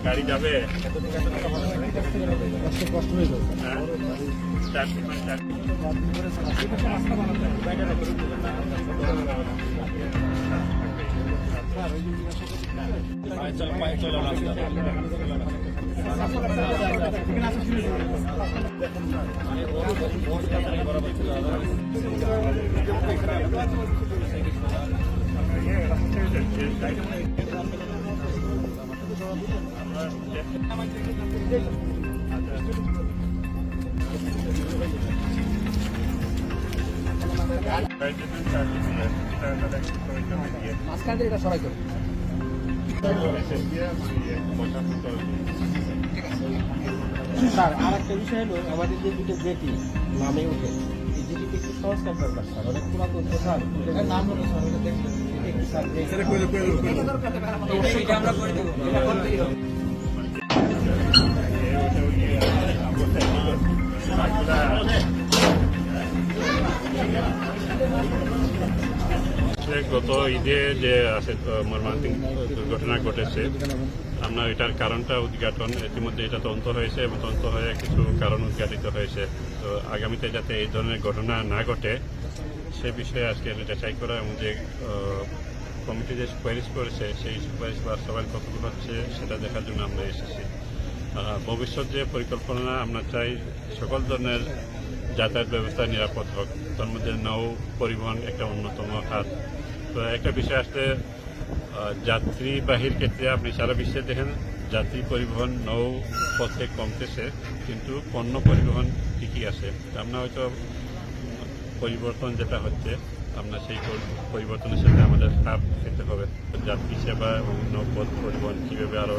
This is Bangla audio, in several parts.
গাড়ি যাবে মাঝখানে এটা সরাই করো। স্যার আর একটা বিষয় হলো আমাদের যে দুটো জেটি নামে ওঠে এই জেটিতে একটু সংস্কার দরকার স্যার, অনেক পুরাতন তো স্যার, এটার নাম হলো স্যার ওটা দেখবেন স্যার আমরা করে দেবো। গত ঈদে যে আছে মর্মান্তিক দুর্ঘটনা ঘটেছে, আমরা এটার কারণটা উদ্ঘাটন ইতিমধ্যে এটা তদন্ত হয়েছে এবং তদন্ত হয়ে কিছু কারণ উদ্ঘাটিত হয়েছে। তো আগামীতে যাতে এই ধরনের ঘটনা না ঘটে সে বিষয়ে আজকে যাচাই করা এবং যে কমিটি যে সুপারিশ করেছে সেই সুপারিশ বাস্তবায়ন কতগুলো হচ্ছে সেটা দেখার জন্য আমরা এসেছি। ভবিষ্যৎ যে পরিকল্পনা আমরা চাই সকল ধরনের যাতায়াত ব্যবস্থা নিরাপদ হোক, তার মধ্যে নৌ পরিবহন একটা অন্যতম খাত। তো একটা বিষয় আসলে যাত্রীবাহীর ক্ষেত্রে আপনি সারা বিশ্বে দেখেন যাত্রী পরিবহন নৌ পথে কমতেছে, কিন্তু পণ্য পরিবহন ঠিকই আছে। আমরা হয়তো পরিবর্তন যেটা হচ্ছে আমরা সেই পরিবর্তনের সাথে আমাদের খাপ খেতে হবে। যাত্রী সেবা এবং নৌপথ পরিবহন কীভাবে আরও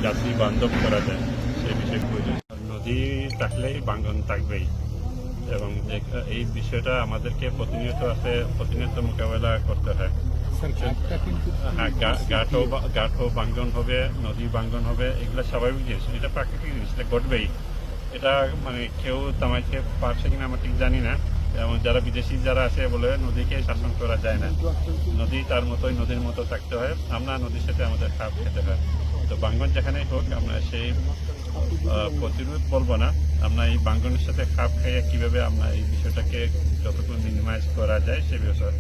যাত্রী বান্ধব করা যায় সেই বিষয়ে প্রয়োজন। নদী থাকলেই বাঙ্গন থাকবেই এবং এই বিষয়টা আমাদেরকে প্রতিনিয়ত মোকাবেলা করতে হয়। হ্যাঁ, ঘাটও বাঙ্গন হবে, নদী বাঙ্গন হবে, এগুলো স্বাভাবিক জিনিস, এটা প্রাকৃতিক জিনিস, এটা ঘটবেই। এটা মানে কেউ তামাইতে পারছে কিনা আমরা ঠিক জানি না। এবং যারা বিদেশি যারা আছে বলে নদীকে শাসন করা যায় না, নদী তার মতোই নদীর মতো থাকতে হয়, আমরা নদীর সাথে আমাদের খাপ খেতে হয়। তো বাঙ্গন যেখানেই হোক আমরা সেই প্রতিরোধ বলবো না, আমরা এই বাঙ্গনের সাথে খাপ খাইয়ে কীভাবে আমরা এই বিষয়টাকে যতটুকু মিনিমাইজ করা যায় সে বিষয়।